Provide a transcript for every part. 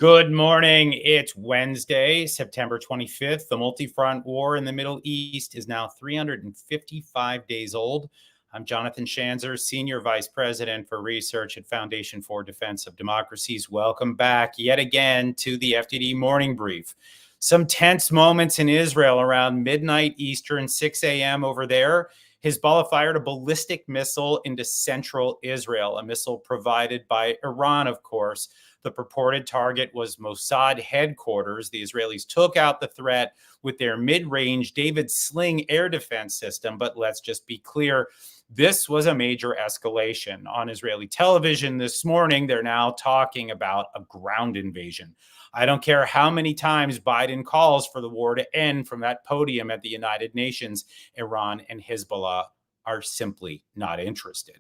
Good morning. It's Wednesday, September 25th. The multi-front war in the Middle East is now 355 days old. I'm Jonathan Schanzer, Senior Vice President for Research at Foundation for Defense of Democracies. Welcome back yet again to the FDD Morning Brief. Some tense moments in Israel around midnight Eastern, 6 a.m. over there. Hezbollah fired a ballistic missile into central Israel, a missile provided by Iran, of course. The purported target was Mossad headquarters. The Israelis took out the threat with their mid-range David Sling air defense system. But let's just be clear, this was a major escalation. On Israeli television this morning, they're now talking about a ground invasion. I don't care how many times Biden calls for the war to end from that podium at the United Nations, Iran and Hezbollah are simply not interested.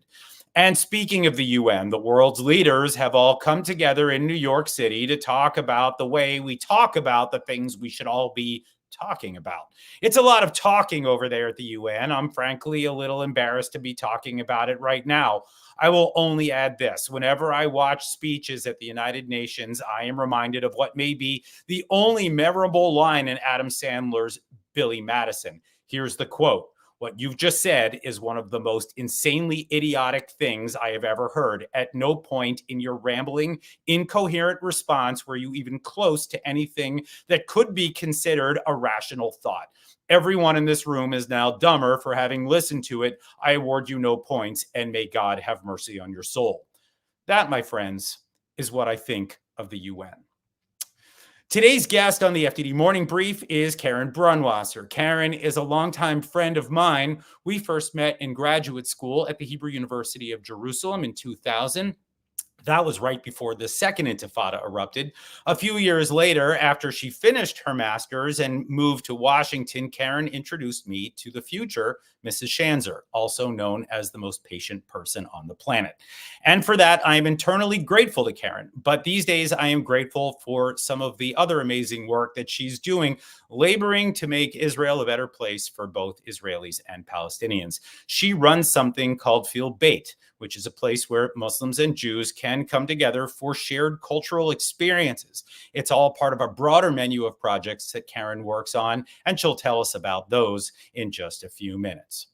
And speaking of the UN, the world's leaders have all come together in New York City to talk about the way we talk about the things we should all be talking about. It's a lot of talking over there at the UN. I'm frankly a little embarrassed to be talking about it right now. I will only add this. Whenever I watch speeches at the United Nations, I am reminded of what may be the only memorable line in Adam Sandler's Billy Madison. Here's the quote. What you've just said is one of the most insanely idiotic things I have ever heard. At no point in your rambling, incoherent response were you even close to anything that could be considered a rational thought. Everyone in this room is now dumber for having listened to it. I award you no points, and may God have mercy on your soul. That, my friends, is what I think of the UN. Today's guest on the FDD Morning Brief is Karen Brunwasser. Karen is a longtime friend of mine. We first met in graduate school at the Hebrew University of Jerusalem in 2000. That was right before the second intifada erupted. A few years later, after she finished her master's and moved to Washington, Karen introduced me to the future Mrs. Schanzer, also known as the most patient person on the planet. And for that, I am eternally grateful to Karen. But these days, I am grateful for some of the other amazing work that she's doing, laboring to make Israel a better place for both Israelis and Palestinians. She runs something called FeelBeit, which is a place where Muslims and Jews can come together for shared cultural experiences. It's all part of a broader menu of projects that Karen works on, and she'll tell us about those in just a few minutes.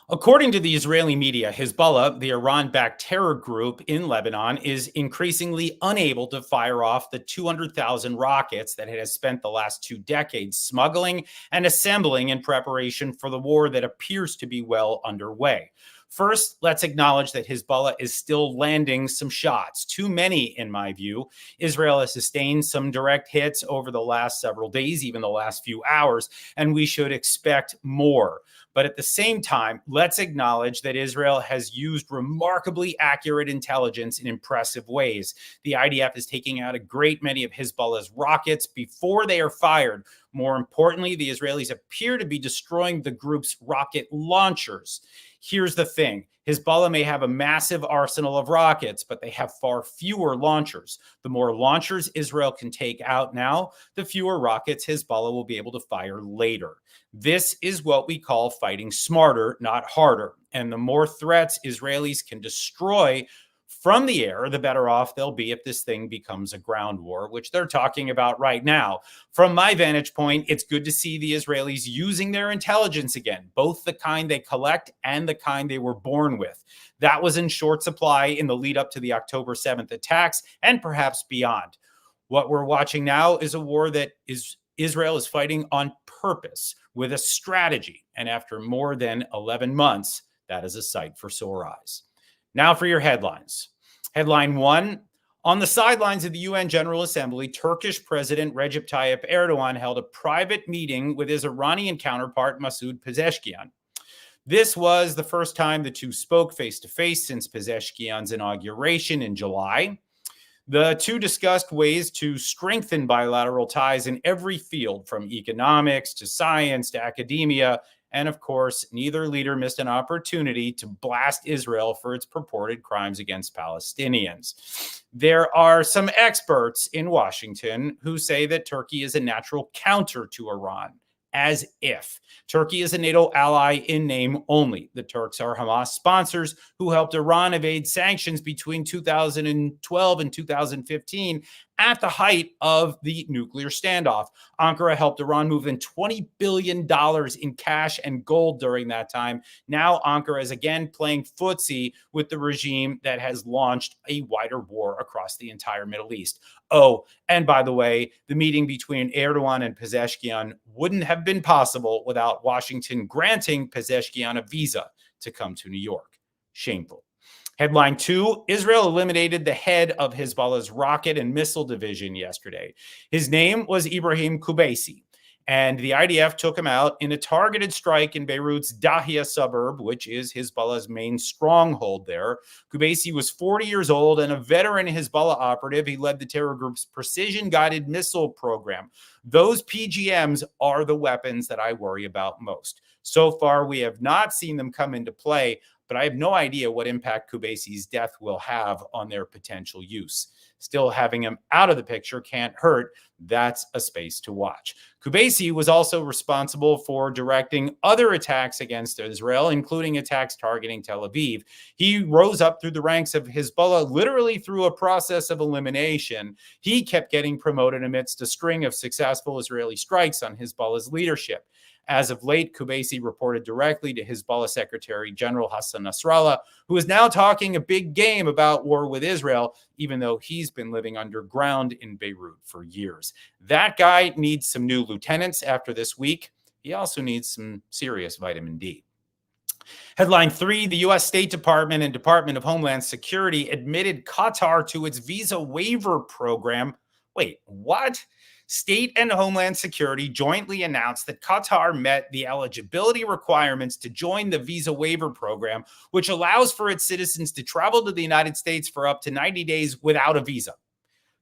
According to the Israeli media, Hezbollah, the Iran-backed terror group in Lebanon, is increasingly unable to fire off the 200,000 rockets that it has spent the last 2 decades smuggling and assembling in preparation for the war that appears to be well underway. First, let's acknowledge that Hezbollah is still landing some shots. Too many, in my view. Israel has sustained some direct hits over the last several days, even the last few hours, and we should expect more. But at the same time, let's acknowledge that Israel has used remarkably accurate intelligence in impressive ways. The IDF is taking out a great many of Hezbollah's rockets before they are fired. More importantly, the Israelis appear to be destroying the group's rocket launchers. Here's the thing. Hezbollah may have a massive arsenal of rockets, but they have far fewer launchers. The more launchers Israel can take out now, the fewer rockets Hezbollah will be able to fire later. This is what we call fighting smarter, not harder. And the more threats Israelis can destroy from the air, the better off they'll be if this thing becomes a ground war, which they're talking about right now. From my vantage point, it's good to see the Israelis using their intelligence again, both the kind they collect and the kind they were born with. That was in short supply in the lead up to the October 7th attacks and perhaps beyond. What we're watching now is a war that Israel is fighting on purpose with a strategy. And after more than 11 months, that is a sight for sore eyes. Now for your headlines. Headline 1, on the sidelines of the UN General Assembly, Turkish President Recep Tayyip Erdogan held a private meeting with his Iranian counterpart, Masoud Pezeshkian. This was the first time the two spoke face-to-face since Pezeshkian's inauguration in July. The two discussed ways to strengthen bilateral ties in every field, from economics to science to academia. And of course, neither leader missed an opportunity to blast Israel for its purported crimes against Palestinians. There are some experts in Washington who say that Turkey is a natural counter to Iran. as if. Turkey is a NATO ally in name only. The Turks are Hamas sponsors who helped Iran evade sanctions between 2012 and 2015 at the height of the nuclear standoff. Ankara helped Iran move in $20 billion in cash and gold during that time. Now Ankara is again playing footsie with the regime that has launched a wider war across the entire Middle East. Oh, and by the way, the meeting between Erdogan and Pezeshkian wouldn't have been possible without Washington granting Pezeshkian a visa to come to New York. Shameful. Headline 2, Israel eliminated the head of Hezbollah's rocket and missile division yesterday. His name was Ibrahim Kubaisi, and the IDF took him out in a targeted strike in Beirut's Dahia suburb, which is Hezbollah's main stronghold there. Kubaisi was 40 years old and a veteran Hezbollah operative. He led the terror group's precision-guided missile program. Those PGMs are the weapons that I worry about most. So far, we have not seen them come into play, but I have no idea what impact Kubaisi's death will have on their potential use. Still, having him out of the picture can't hurt. That's a space to watch. Kubaisi was also responsible for directing other attacks against Israel, including attacks targeting Tel Aviv. He rose up through the ranks of Hezbollah literally through a process of elimination. He kept getting promoted amidst a string of successful Israeli strikes on Hezbollah's leadership. As of late, Kubaisi reported directly to Hezbollah Secretary General Hassan Nasrallah, who is now talking a big game about war with Israel, even though he's been living underground in Beirut for years. That guy needs some new lieutenants after this week. He also needs some serious vitamin D. Headline 3, the U.S. State Department and Department of Homeland Security admitted Qatar to its visa waiver program. Wait, what? State and Homeland Security jointly announced that Qatar met the eligibility requirements to join the visa waiver program, which allows for its citizens to travel to the United States for up to 90 days without a visa.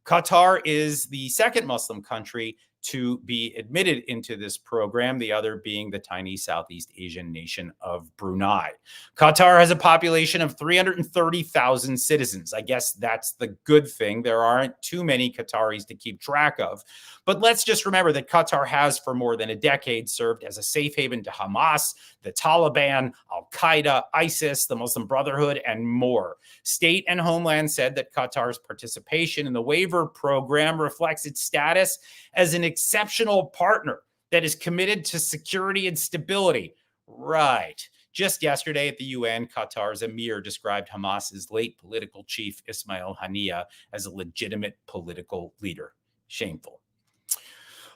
Qatar is the second Muslim country to be admitted into this program, the other being the tiny Southeast Asian nation of Brunei. Qatar has a population of 330,000 citizens. I guess that's the good thing. There aren't too many Qataris to keep track of. But let's just remember that Qatar has for more than a decade served as a safe haven to Hamas, the Taliban, Al-Qaeda, ISIS, the Muslim Brotherhood, and more. State and Homeland said that Qatar's participation in the waiver program reflects its status as an exceptional partner that is committed to security and stability. Right. Just yesterday at the UN, Qatar's emir described Hamas's late political chief, Ismail Haniyeh, as a legitimate political leader. Shameful.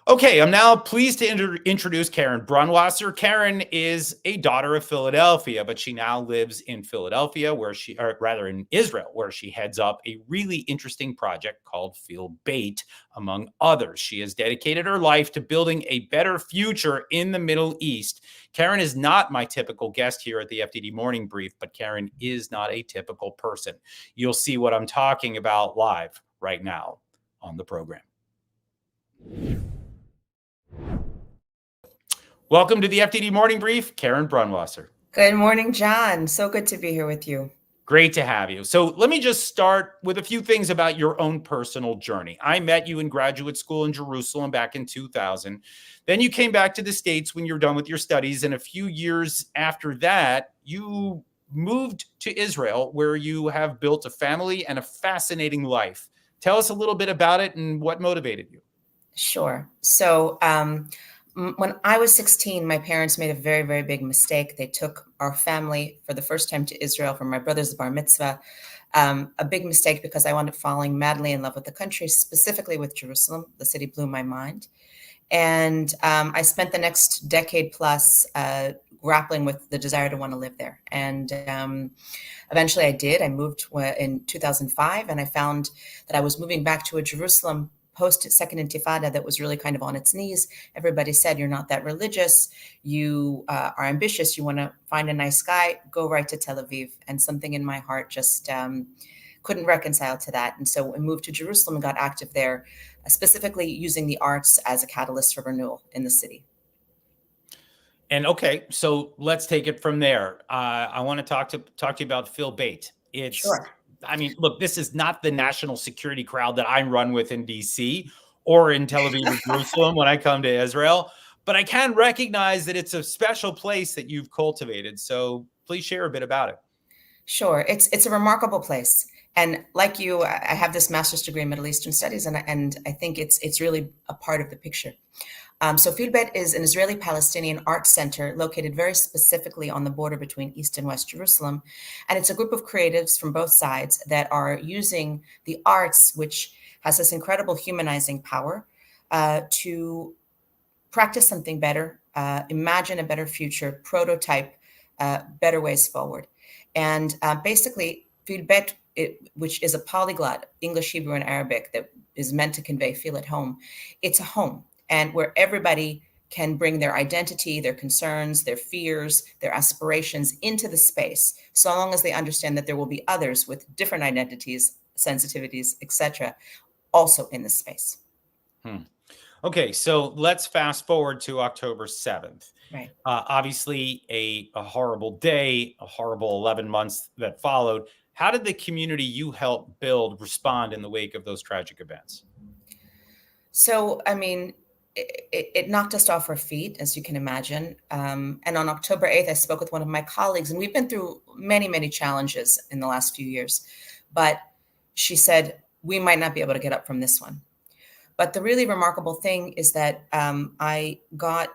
Okay, I'm now pleased to introduce Karen Brunwasser. Karen is a daughter of Philadelphia, but she now lives in Philadelphia, in Israel, where she heads up a really interesting project called FeelBeit, among others. She has dedicated her life to building a better future in the Middle East. Karen is not my typical guest here at the FDD Morning Brief, but Karen is not a typical person. You'll see what I'm talking about live right now on the program. Welcome to the FDD Morning Brief, Karen Brunwasser. Good morning, John. So good to be here with you. Great to have you. So let me just start with a few things about your own personal journey. I met you in graduate school in Jerusalem back in 2000. Then you came back to the States when you're done with your studies. And a few years after that, you moved to Israel, where you have built a family and a fascinating life. Tell us a little bit about it and what motivated you. Sure. So when I was 16, my parents made a very, very big mistake. They took our family for the first time to Israel for my brother's bar mitzvah. A big mistake because I wound up falling madly in love with the country, specifically with Jerusalem. The city blew my mind. And I spent the next decade plus grappling with the desire to want to live there. And eventually I did. I moved in 2005, and I found that I was moving back to a Jerusalem post-Second Intifada that was really kind of on its knees. Everybody said, you're not that religious, you are ambitious, you want to find a nice guy, go right to Tel Aviv. And something in my heart just couldn't reconcile to that. And so I moved to Jerusalem and got active there, specifically using the arts as a catalyst for renewal in the city. And okay, so let's take it from there. I want to talk to you about FeelBeit. Sure. I mean, look, this is not the national security crowd that I run with in DC or in Tel Aviv or Jerusalem when I come to Israel. but I can recognize that it's a special place that you've cultivated. So please share a bit about it. Sure, it's a remarkable place, and like you, I have this master's degree in Middle Eastern Studies, and I think it's really a part of the picture. So FeelBeit is an Israeli-Palestinian art center located very specifically on the border between East and West Jerusalem, and it's a group of creatives from both sides that are using the arts, which has this incredible humanizing power, to practice something better, imagine a better future, prototype better ways forward. And basically, FeelBeit, which is a polyglot, English, Hebrew, and Arabic, that is meant to convey feel at home, it's a home, and where everybody can bring their identity, their concerns, their fears, their aspirations into the space, so long as they understand that there will be others with different identities, sensitivities, etc., also in the space. Okay, so let's fast forward to October 7th. Right. Obviously, a horrible day, a horrible 11 months that followed. How did the community you helped build respond in the wake of those tragic events? So, I mean, it knocked us off our feet, as you can imagine. And on October 8th, I spoke with one of my colleagues, and we've been through many, many challenges in the last few years. But she said, we might not be able to get up from this one. But the really remarkable thing is that I got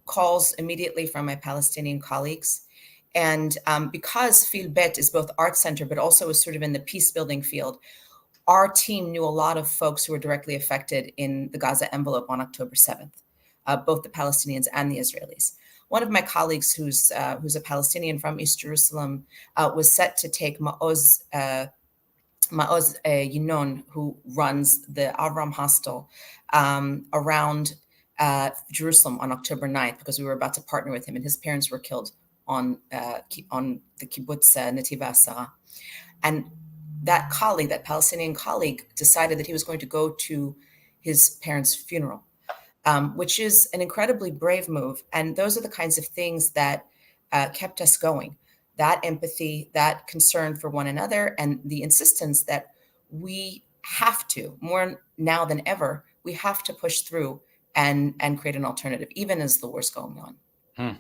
calls immediately from my Palestinian colleagues. And because FeelBeit is both art center, but also is sort of in the peace building field, our team knew a lot of folks who were directly affected in the Gaza envelope on October 7th, both the Palestinians and the Israelis. One of my colleagues, who's a Palestinian from East Jerusalem, was set to take Ma'oz Yinon, who runs the Avram Hostel, around Jerusalem on October 9th, because we were about to partner with him, and his parents were killed on the kibbutz Netiv HaSara. And that colleague, that Palestinian colleague, decided that he was going to go to his parents' funeral, which is an incredibly brave move. And those are the kinds of things that kept us going. That empathy, that concern for one another, and the insistence that we have to, more now than ever, we have to push through and create an alternative, even as the war's going on.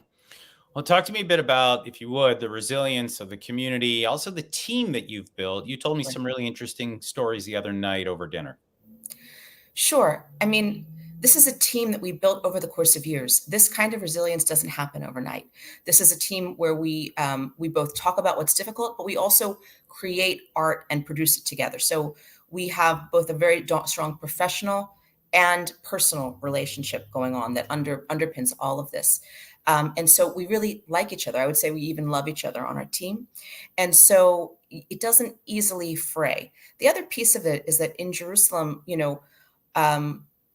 Well, talk to me a bit about, if you would, the resilience of the community, also the team that you've built. You told me some really interesting stories the other night over dinner. Sure. I mean, this is a team that we built over the course of years. This kind of resilience doesn't happen overnight. This is a team where we both talk about what's difficult, but we also create art and produce it together. So we have both a very strong professional and personal relationship going on that underpins all of this. And so we really like each other. I would say we even love each other on our team. And so it doesn't easily fray. The other piece of it is that in Jerusalem,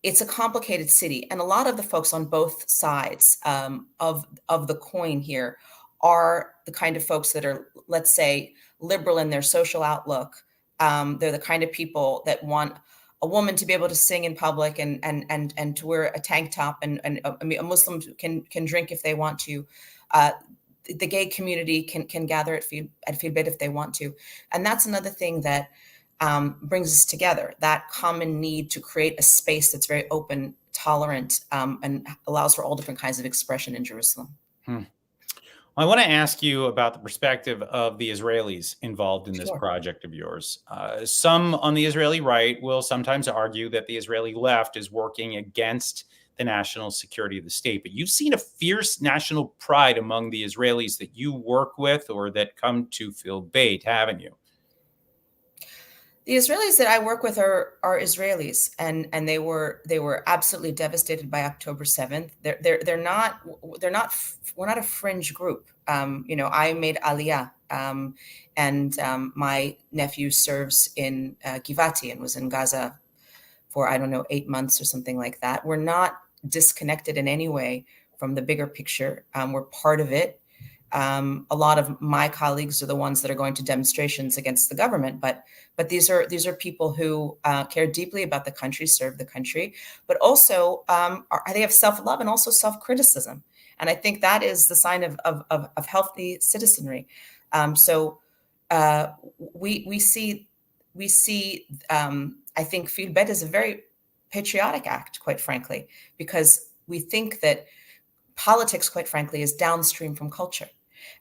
it's a complicated city, and a lot of the folks on both sides of the coin here are the kind of folks that are, let's say, liberal in their social outlook. They're the kind of people that want a woman to be able to sing in public and to wear a tank top, and I mean, a Muslim can drink if they want to. The gay community can gather at FeelBeit if they want to, and that's another thing that brings us together, that common need to create a space that's very open, tolerant, and allows for all different kinds of expression in Jerusalem. I want to ask you about the perspective of the Israelis involved in this Sure. project of yours. Some on the Israeli right will sometimes argue that the Israeli left is working against the national security of the state, but you've seen a fierce national pride among the Israelis that you work with or that come to FeelBeit, haven't you? The Israelis that I work with are Israelis, and they were absolutely devastated by October 7th. We're not a fringe group. I made Aliyah, and my nephew serves in Givati and was in Gaza for, I don't know, 8 months or something like that. We're not disconnected in any way from the bigger picture. We're part of it. A lot of my colleagues are the ones that are going to demonstrations against the government, but these are people who care deeply about the country, serve the country, but also they have self-love and also self-criticism, and I think that is the sign of healthy citizenry. So we see I think FeelBeit is a very patriotic act, quite frankly, because we think that politics, quite frankly, is downstream from culture.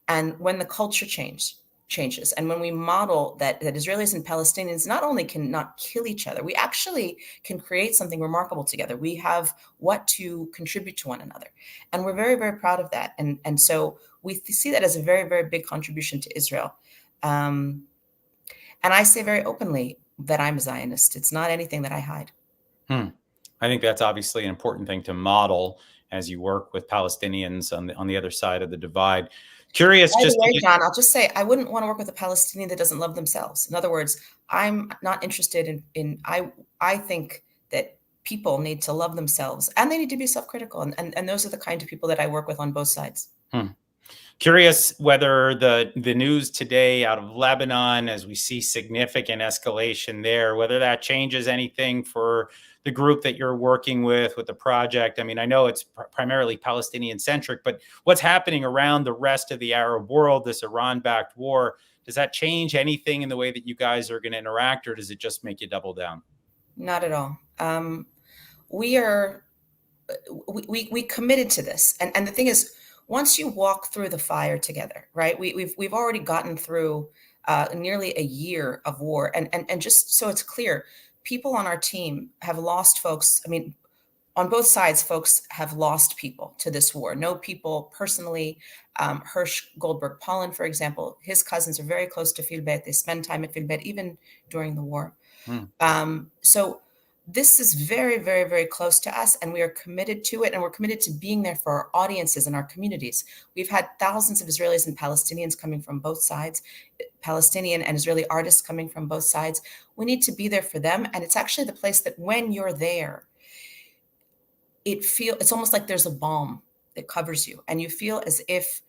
And when the culture changes, and when we model that Israelis and Palestinians not only can not kill each other, we actually can create something remarkable together. We have what to contribute to one another. And we're very, very proud of that. And so we see that as a very, very big contribution to Israel. And I say very openly that I'm a Zionist. It's not anything that I hide. I think that's obviously an important thing to model as you work with Palestinians on the other side of the divide. Curious, By the just way, John, I'll just say I wouldn't want to work with a Palestinian that doesn't love themselves. In other words, I'm not interested in I think that people need to love themselves and they need to be self-critical. And those are the kind of people that I work with on both sides. Curious whether the news today out of Lebanon, as we see significant escalation there, whether that changes anything for the group that you're working with the project. I mean, I know it's primarily Palestinian centric, but what's happening around the rest of the Arab world, this Iran-backed war, does that change anything in the way that you guys are going to interact, or does it just make you double down? Not at all. We committed to this, and the thing is, once you walk through the fire together, right? We've already gotten through nearly a year of war, and just so it's clear, people on our team have lost folks. I mean, on both sides, folks have lost people to this war. Know people personally. Hirsch Goldberg Pollen, for example, his cousins are very close to FeelBeit. They spend time at FeelBeit even during the war. So this is very, very, very close to us, and we are committed to it, and we're committed to being there for our audiences and our communities. We've had thousands of Israelis and Palestinians coming from both sides, Palestinian and Israeli artists coming from both sides. We need to be there for them, and it's actually the place that when you're there, it's almost like there's a balm that covers you, and you feel as if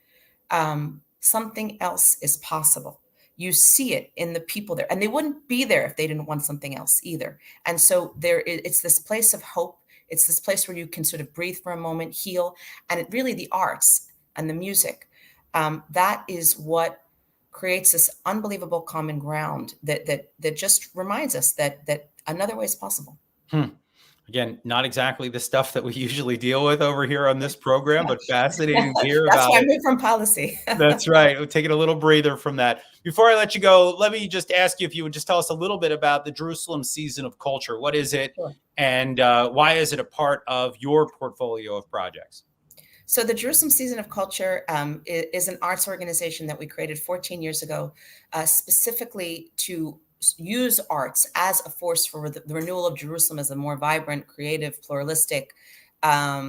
something else is possible. You see it in the people there, and they wouldn't be there if they didn't want something else either. And so it's this place of hope. It's this place where you can sort of breathe for a moment, heal, and it really, the arts and the music, that is what creates this unbelievable common ground that just reminds us that another way is possible. Again, not exactly the stuff that we usually deal with over here on this program, but fascinating to hear That's about why it. I'm here from policy. That's right. We're taking a little breather from that. Before I let you go, let me just ask you if you would just tell us a little bit about the Jerusalem Season of Culture. What is it? Sure. And why is it a part of your portfolio of projects? So the Jerusalem Season of Culture is an arts organization that we created 14 years ago, specifically to use arts as a force for the renewal of Jerusalem as a more vibrant, creative, pluralistic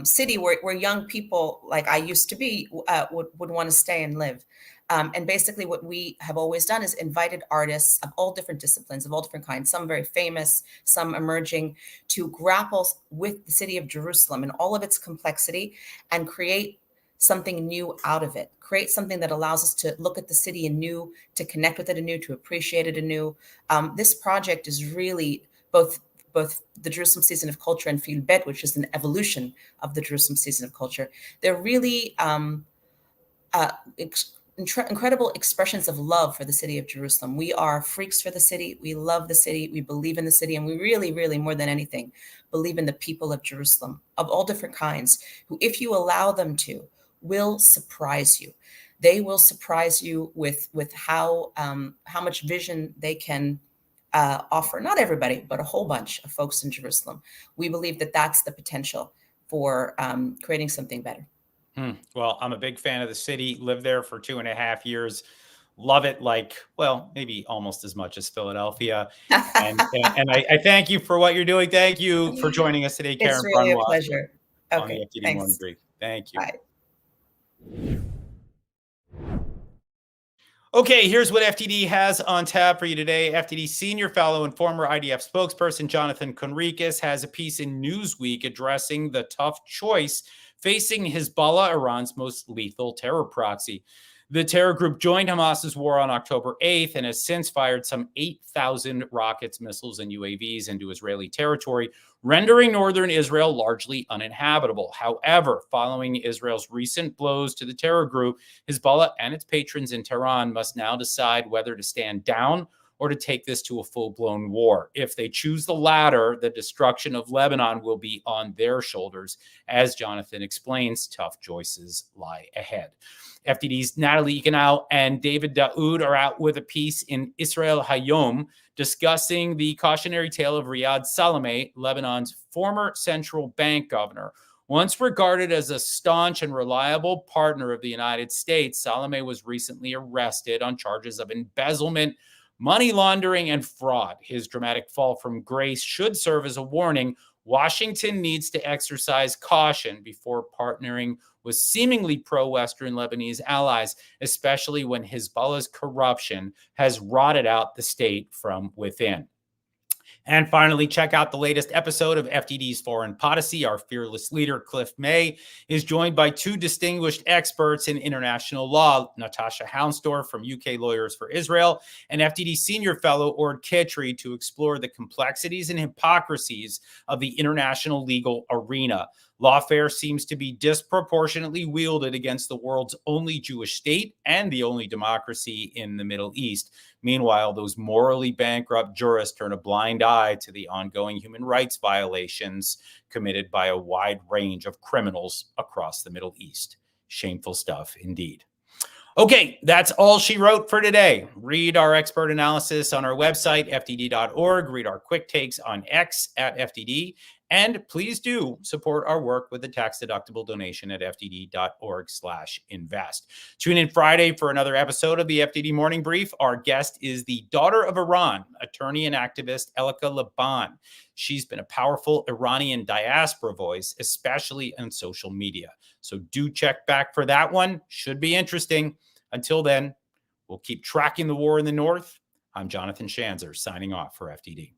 city where young people like I used to be would want to stay and live. And basically what we have always done is invited artists of all different disciplines, of all different kinds, some very famous, some emerging, to grapple with the city of Jerusalem and all of its complexity and create something new out of it, create something that allows us to look at the city anew, to connect with it anew, to appreciate it anew. This project is really both the Jerusalem Season of Culture and FeelBeit, which is an evolution of the Jerusalem Season of Culture. They're really incredible expressions of love for the city of Jerusalem. We are freaks for the city. We love the city. We believe in the city. And we really, really, more than anything, believe in the people of Jerusalem of all different kinds, who, if you allow them to, will surprise you. They will surprise you with how much vision they can offer. Not everybody, but a whole bunch of folks in Jerusalem. We believe that that's the potential for creating something better. Well, I'm a big fan of the city, lived there for 2.5 years. Love it, like, well, maybe almost as much as Philadelphia. And I thank you for what you're doing. Thank you for joining us today, Karen It's really a Brunwasser, pleasure. on the Okay, FDD Morning thanks. Brief. Thank you. Bye. Okay, here's what FTD has on tap for you today. FTD senior fellow and former IDF spokesperson Jonathan Conricus has a piece in Newsweek addressing the tough choice facing Hezbollah, Iran's most lethal terror proxy. The terror group joined Hamas's war on October 8th and has since fired some 8,000 rockets, missiles, and UAVs into Israeli territory, rendering northern Israel largely uninhabitable. However, following Israel's recent blows to the terror group, Hezbollah and its patrons in Tehran must now decide whether to stand down or to take this to a full-blown war. If they choose the latter, the destruction of Lebanon will be on their shoulders. As Jonathan explains, tough choices lie ahead. FDD's Natalie Ikanau and David Daoud are out with a piece in Israel Hayom discussing the cautionary tale of Riyad Salameh, Lebanon's former central bank governor. Once regarded as a staunch and reliable partner of the United States, Salameh was recently arrested on charges of embezzlement, money laundering, and fraud. His dramatic fall from grace should serve as a warning. Washington needs to exercise caution before partnering with seemingly pro-Western Lebanese allies, especially when Hezbollah's corruption has rotted out the state from within. And finally, check out the latest episode of FDD's Foreign Policy. Our fearless leader, Cliff May, is joined by two distinguished experts in international law, Natasha Hounsdorf from UK Lawyers for Israel and FDD Senior Fellow Ord Kitri, to explore the complexities and hypocrisies of the international legal arena. Lawfare seems to be disproportionately wielded against the world's only Jewish state and the only democracy in the Middle East. Meanwhile, those morally bankrupt jurists turn a blind eye to the ongoing human rights violations committed by a wide range of criminals across the Middle East. Shameful stuff indeed. Okay, that's all she wrote for today. Read our expert analysis on our website, fdd.org. Read our quick takes on X at FDD. And please do support our work with a tax-deductible donation at fdd.org/invest. Tune in Friday for another episode of the FDD Morning Brief. Our guest is the daughter of Iran, attorney and activist Elika Laban. She's been a powerful Iranian diaspora voice, especially on social media. So do check back for that one. Should be interesting. Until then, we'll keep tracking the war in the north. I'm Jonathan Schanzer, signing off for FDD.